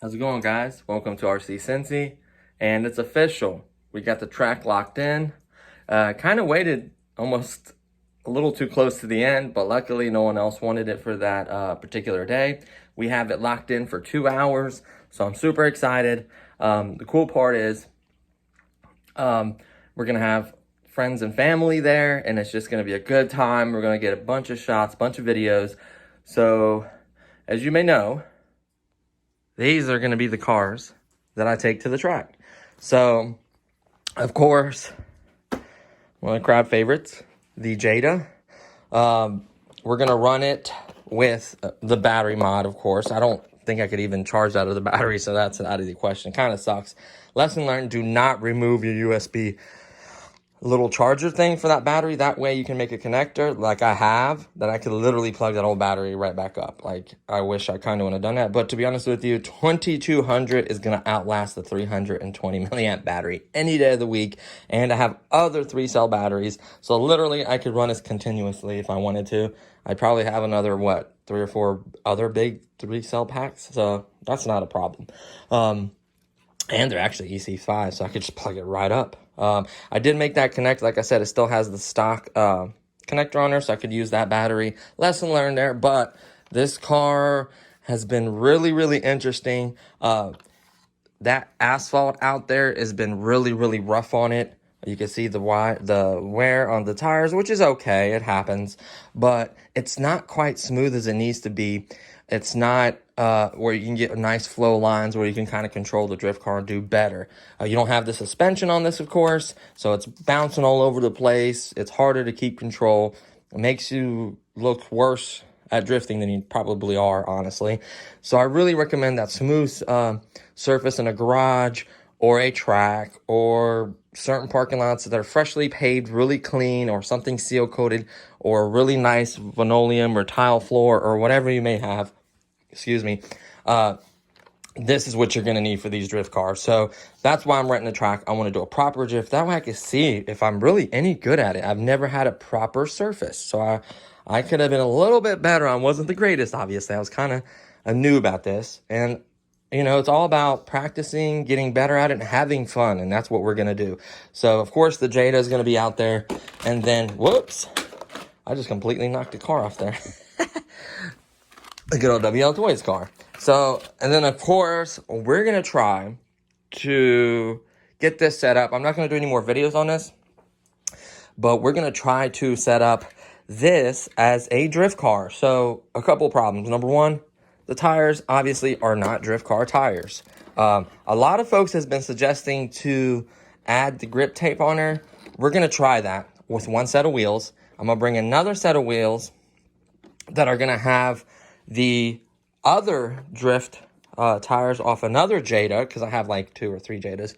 How's it going, guys? Welcome to RC Cincy, and it's official. We got the track locked in. Kind of waited almost a little too close to the end, but luckily no one else wanted it for that particular day. We have it locked in for 2 hours, so I'm super excited. The cool part is we're gonna have friends and family there, and it's just gonna be a good time. We're gonna get a bunch of shots, bunch of videos. So, as you may know, these are going to be the cars that I take to the track. So, of course, one of the crowd favorites, the Jada. We're going to run it with the battery mod, of course. I don't think I could even charge out of the battery, so that's out of the question. Kind of sucks. Lesson learned, do not remove your USB little charger thing for that battery. That way you can make a connector like I have, that I could literally plug that old battery right back up. Like, I wish I kind of would have done that, but to be honest with you, 2200 is going to outlast the 320 milliamp battery any day of the week. And I have other 3-cell batteries, so literally I could run this continuously if I wanted to. I'd probably have another 3 or 4 other big 3-cell packs, so that's not a problem. And they're actually EC5, so I could just plug it right up. I did make that connect. Like I said, it still has the stock connector on there, so I could use that battery. Lesson learned there, but this car has been really, really interesting. That asphalt out there has been really, really rough on it. You can see the wear on the tires, which is okay. It happens. But it's not quite smooth as it needs to be. It's not where you can get nice flow lines where you can kind of control the drift car and do better. You don't have the suspension on this, of course, so it's bouncing all over the place. It's harder to keep control. It makes you look worse at drifting than you probably are, honestly. So I really recommend that smooth surface in a garage or a track or certain parking lots that are freshly paved, really clean, or something seal coated, or a really nice linoleum or tile floor or whatever you may have. Excuse me. This is what you're going to need for these drift cars. So that's why I'm renting the track. I want to do a proper drift. That way I can see if I'm really any good at it. I've never had a proper surface. So I could have been a little bit better. I wasn't the greatest, obviously. I was kind of a noob at this. And, you know, it's all about practicing, getting better at it, and having fun. And that's what we're going to do. So, of course, the Jada is going to be out there. And then, whoops, I just completely knocked the car off there. A good old WL Toys car. So, and then of course, we're going to try to get this set up. I'm not going to do any more videos on this, but we're going to try to set up this as a drift car. So, a couple of problems. Number one, the tires obviously are not drift car tires. A lot of folks has been suggesting to add the grip tape on there. We're going to try that with one set of wheels. I'm going to bring another set of wheels that are going to have the other drift tires off another Jada, because I have like 2 or 3 Jadas.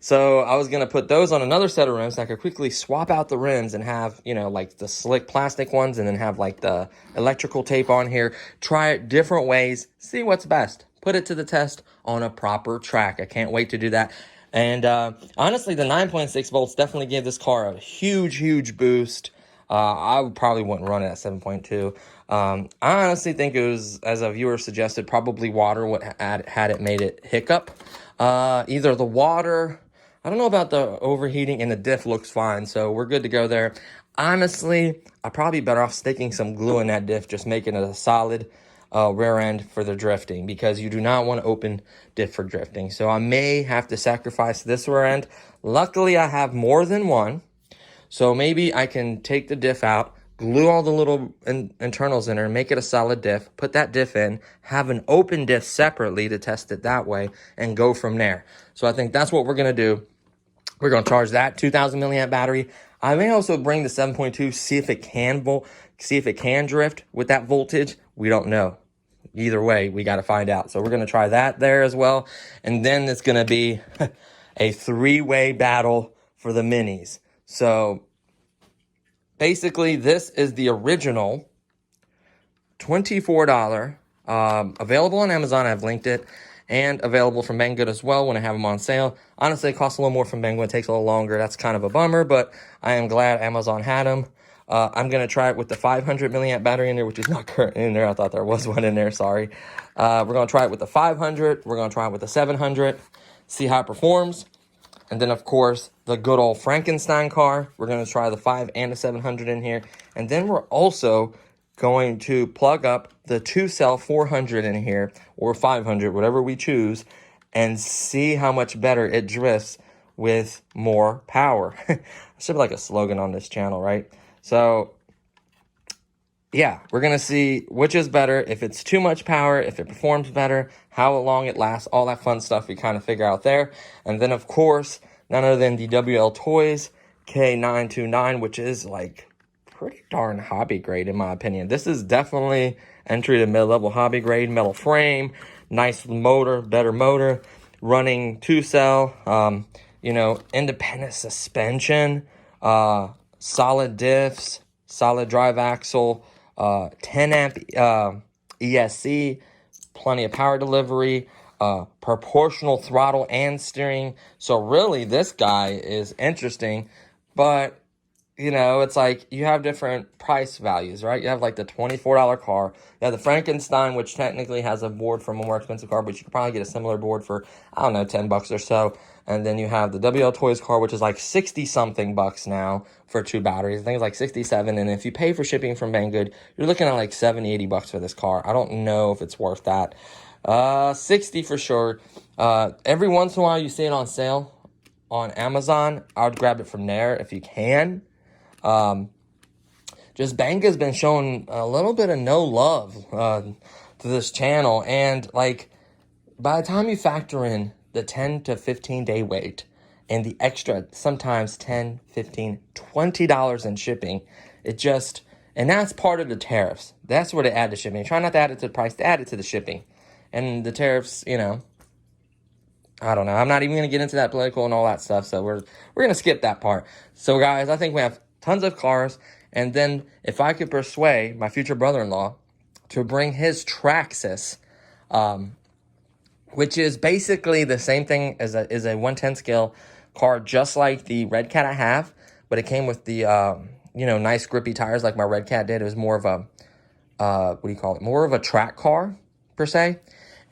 So I was going to put those on another set of rims. So I could quickly swap out the rims and have, you know, like the slick plastic ones, and then have like the electrical tape on here. Try it different ways. See what's best. Put it to the test on a proper track. I can't wait to do that. And honestly, the 9.6 volts definitely gave this car a huge, huge boost. I probably wouldn't run it at 7.2. I honestly think it was, as a viewer suggested, probably water would had it made it hiccup. Either the water, I don't know about the overheating, and the diff looks fine, so we're good to go there. Honestly, I'd probably be better off sticking some glue in that diff, just making it a solid rear end for the drifting, because you do not want to open diff for drifting. So I may have to sacrifice this rear end. Luckily, I have more than one. So maybe I can take the diff out, glue all the little internals in there, make it a solid diff, put that diff in, have an open diff separately to test it that way, and go from there. So I think that's what we're going to do. We're going to charge that 2,000 milliamp battery. I may also bring the 7.2, see if it can drift with that voltage. We don't know. Either way, we got to find out. So we're going to try that there as well. And then it's going to be a three-way battle for the minis. So basically, this is the original $24, available on Amazon. I've linked it, and available from Banggood as well when I have them on sale. Honestly, it costs a little more from Banggood. It takes a little longer. That's kind of a bummer, but I am glad Amazon had them. I'm going to try it with the 500 milliamp battery in there, which is not currently in there. I thought there was one in there. Sorry. We're going to try it with the 500. We're going to try it with the 700. See how it performs. And then, of course, the good old Frankenstein car. We're going to try the 5 and the 700 in here. And then we're also going to plug up the 2-cell 400 in here, or 500, whatever we choose, and see how much better it drifts with more power. Should be like a slogan on this channel, right? So, yeah, we're going to see which is better, if it's too much power, if it performs better, how long it lasts, all that fun stuff we kind of figure out there. And then, of course, none other than the WL Toys K929, which is like pretty darn hobby grade in my opinion. This is definitely entry to mid-level hobby grade. Metal frame, nice motor, better motor, running 2-cell, you know, independent suspension, solid diffs, solid drive axle, 10 amp ESC, plenty of power delivery, proportional throttle and steering. So really, this guy is interesting, but you know, it's like you have different price values, right? You have like the $24 car. You have the Frankenstein, which technically has a board from a more expensive car, but you could probably get a similar board for, I don't know, $10 or so. And then you have the WL Toys car, which is like 60-something bucks now for 2 batteries. I think it's like 67. And if you pay for shipping from Banggood, you're looking at like 70, 80 bucks for this car. I don't know if it's worth that. 60 for sure. Every once in a while you see it on sale on Amazon. I would grab it from there if you can. Just Banggood's been showing a little bit of no love to this channel, and like by the time you factor in the 10 to 15 day wait and the extra sometimes $10, $15, $20 in shipping, it just, and that's part of the tariffs. That's where they add the shipping. Try not to add it to the price, to add it to the shipping. And the tariffs, you know, I don't know. I'm not even going to get into that political and all that stuff, so we're going to skip that part. So guys, I think we have tons of cars, and then if I could persuade my future brother-in-law to bring his Traxxas, which is basically the same thing as a 110 scale car, just like the Red Cat I have, but it came with the you know, nice grippy tires like my Red Cat did. It was more of a what do you call it? More of a track car per se.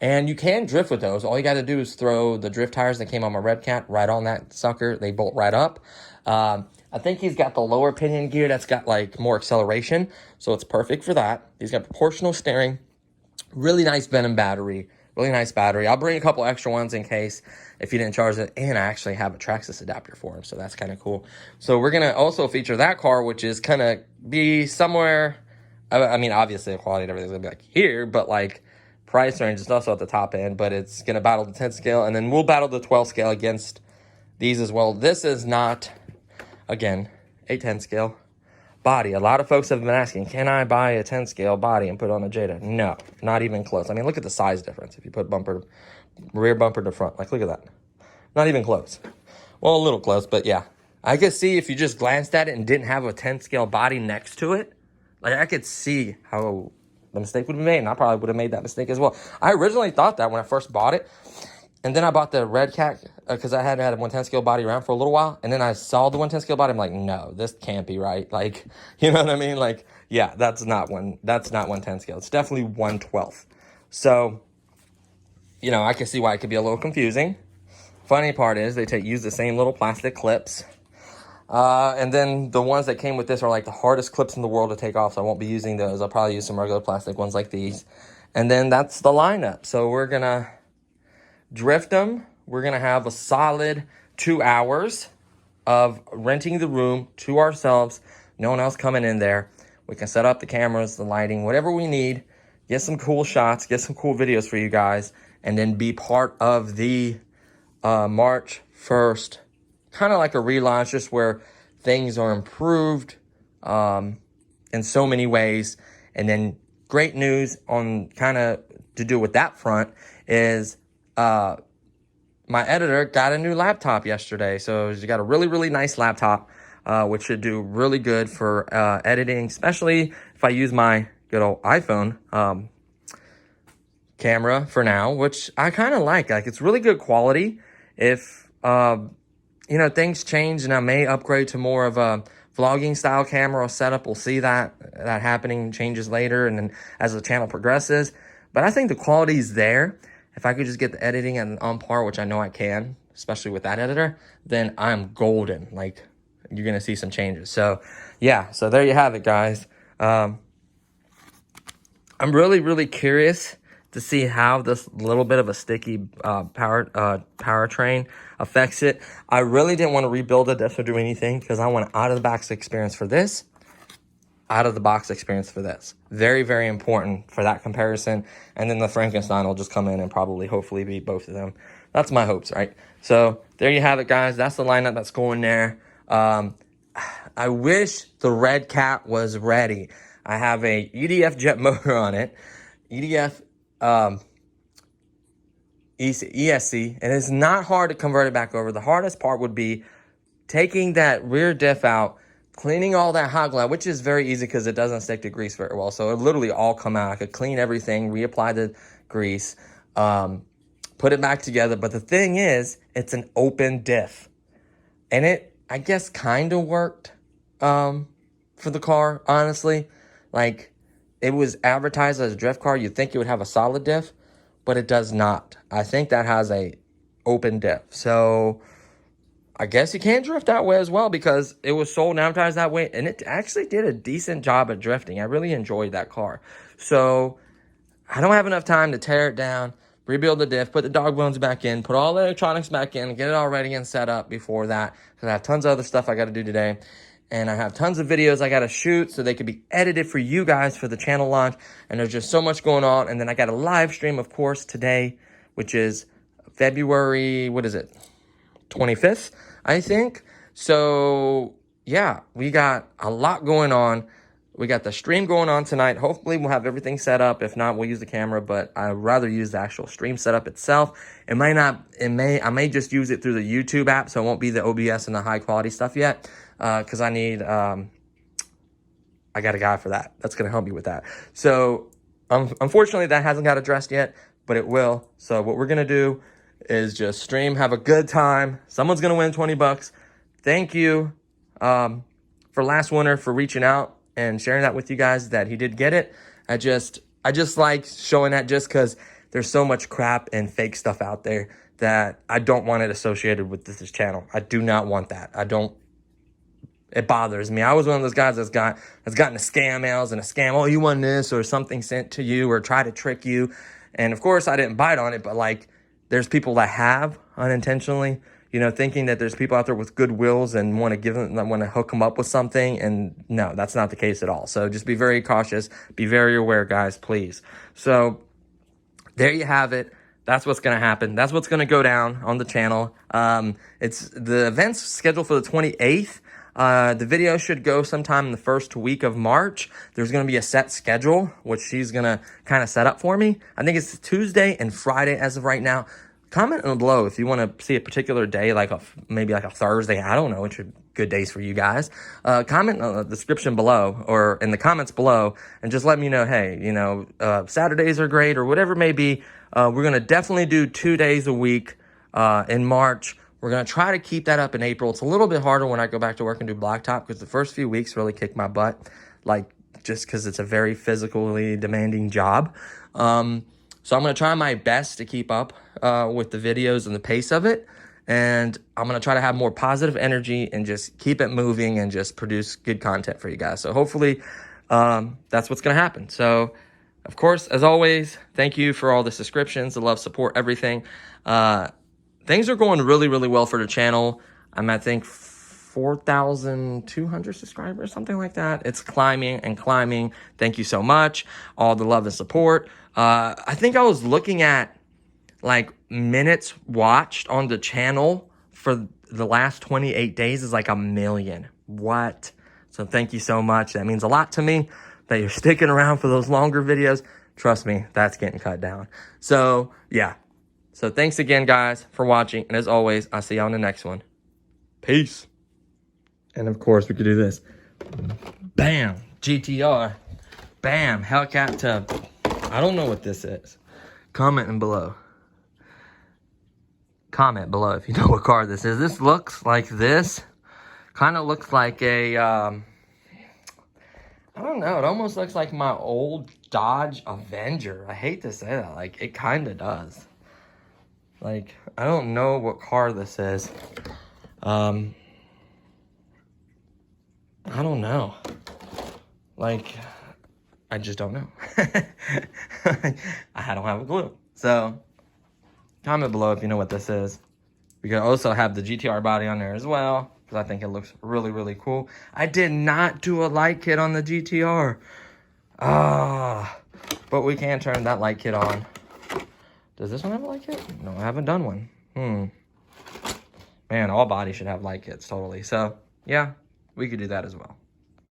And you can drift with those. All you got to do is throw the drift tires that came on my Red Cat right on that sucker. They bolt right up. I think he's got the lower pinion gear that's got like more acceleration, so it's perfect for that. He's got proportional steering, really nice Venom battery, really nice battery. I'll bring a couple extra ones in case if you didn't charge it, and I actually have a Traxxas adapter for him, so that's kind of cool. So we're going to also feature that car, which is going to be somewhere, I mean, obviously the quality and everything's going to be like here, but like price range is also at the top end, but it's going to battle the 10 scale, and then we'll battle the 12 scale against these as well. This is not, again, a 10 scale body. A lot of folks have been asking, can I buy a 10 scale body and put on a Jada? No, not even close. I mean, look at the size difference. If you put rear bumper to front, like look at that. Not even close. Well, a little close, but yeah. I could see if you just glanced at it and didn't have a 10 scale body next to it, like I could see how the mistake would be made, and I probably would have made that mistake as well. I originally thought that when I first bought it, and then I bought the Red Cat because I hadn't had a 110 scale body around for a little while, and then I saw the 110 scale body. I'm like, no, this can't be right. Like, you know what I mean? Like, yeah, that's not 110 scale. It's definitely 112. So, you know, I can see why it could be a little confusing. Funny part is they use the same little plastic clips. And then the ones that came with this are like the hardest clips in the world to take off, so I won't be using those. I'll probably use some regular plastic ones like these. And then that's the lineup. So we're going to drift them. We're going to have a solid 2 hours of renting the room to ourselves. No one else coming in there. We can set up the cameras, the lighting, whatever we need. Get some cool shots, get some cool videos for you guys, and then be part of the March 1st kind of like a relaunch, just where things are improved in so many ways. And then great news on kind of to do with that front is my editor got a new laptop yesterday. So she got a really, really nice laptop, which should do really good for editing, especially if I use my good old iPhone camera for now, which I kind of like. Like, it's really good quality. If things change and I may upgrade to more of a vlogging style camera or setup, we'll see that happening, changes later and then as the channel progresses. But I think the quality is there. If I could just get the editing on par, which I know I can, especially with that editor, then I'm golden. Like, you're gonna see some changes. So yeah, so there you have it, guys. I'm really, really curious to see how this little bit of a sticky powertrain affects it. I really didn't want to rebuild the diff or do anything because I want out of the box experience for this. Out of the box experience for this. Very, very important for that comparison. And then the Frankenstein will just come in and probably, hopefully, beat both of them. That's my hopes, right? So there you have it, guys. That's the lineup that's going there. I wish the red cat was ready. I have a EDF jet motor on it. EDF ESC, and it's not hard to convert it back over. The hardest part would be taking that rear diff out, cleaning all that hot glide, which is very easy because it doesn't stick to grease very well. So it literally all come out. I could clean everything, reapply the grease, put it back together. But the thing is, it's an open diff, and it, I guess, kind of worked for the car, honestly. Like, it was advertised as a drift car. You'd think it would have a solid diff, but it does not. I think that has a open diff. So I guess you can't drift that way as well because it was sold and advertised that way. And it actually did a decent job at drifting. I really enjoyed that car. So I don't have enough time to tear it down, rebuild the diff, put the dog bones back in, put all the electronics back in, get it all ready and set up before that. Because I have tons of other stuff I got to do today. And I have tons of videos I got to shoot so they could be edited for you guys for the channel launch. And there's just so much going on. And then I got a live stream, of course, today, which is February, 25th, I think. So, yeah, we got a lot going on. We got the stream going on tonight. Hopefully, we'll have everything set up. If not, we'll use the camera, but I'd rather use the actual stream setup itself. I may just use it through the YouTube app, so it won't be the OBS and the high quality stuff yet. Because I need, I got a guy for that. That's going to help me with that. So, unfortunately, that hasn't got addressed yet, but it will. So, what we're going to do is just stream, have a good time. Someone's going to win 20 bucks. Thank you for last winner for reaching out and sharing that with you guys that he did get it. I just like showing that just because there's so much crap and fake stuff out there that I don't want it associated with this channel. I do not want that. It bothers me. I was one of those guys that's gotten the scam mails and a scam, oh, you won this, or something sent to you or try to trick you. And of course I didn't bite on it, but like there's people that have unintentionally, thinking that there's people out there with good wills and want to hook them up with something. And no, that's not the case at all. So just be very cautious, be very aware, guys, please. So there you have it. That's what's going to happen. That's what's going to go down on the channel. It's the event's scheduled for the 28th. The video should go sometime in the first week of March. There's going to be a set schedule, which she's going to kind of set up for me. I think it's Tuesday and Friday as of right now. Comment below if you want to see a particular day, maybe like a Thursday. I don't know which are good days for you guys. Comment in the description below or in the comments below and just let me know, hey, Saturdays are great or whatever it may be. We're going to definitely do 2 days a week in March. We're going to try to keep that up in April. It's a little bit harder when I go back to work and do blacktop because the first few weeks really kick my butt, just because it's a very physically demanding job. So I'm going to try my best to keep up with the videos and the pace of it. And I'm going to try to have more positive energy and just keep it moving and just produce good content for you guys. So hopefully that's what's going to happen. So, of course, as always, thank you for all the subscriptions, the love, support, everything. Things are going really, really well for the channel. I'm at, I think, 4,200 subscribers, something like that. It's climbing and climbing. Thank you so much. All the love and support. I think I was looking at, minutes watched on the channel for the last 28 days is like 1 million. What? So thank you so much. That means a lot to me that you're sticking around for those longer videos. Trust me, that's getting cut down. So yeah. So thanks again, guys, for watching. And as always, I'll see you on the next one. Peace. And of course, we could do this. Bam, GTR. Bam, Hellcat tub. I don't know what this is. Comment below if you know what car this is. This looks like this. Kind of looks like a, I don't know. It almost looks like my old Dodge Avenger. I hate to say that. Like, it kind of does. Like, I don't know what car this is. I don't know. Like, I just don't know. I don't have a clue. So, comment below if you know what this is. We can also have the GTR body on there as well, because I think it looks really, really cool. I did not do a light kit on the GTR. But we can turn that light kit on. Does this one have a light kit? No, I haven't done one. Man, all bodies should have light kits, totally. So, yeah, we could do that as well.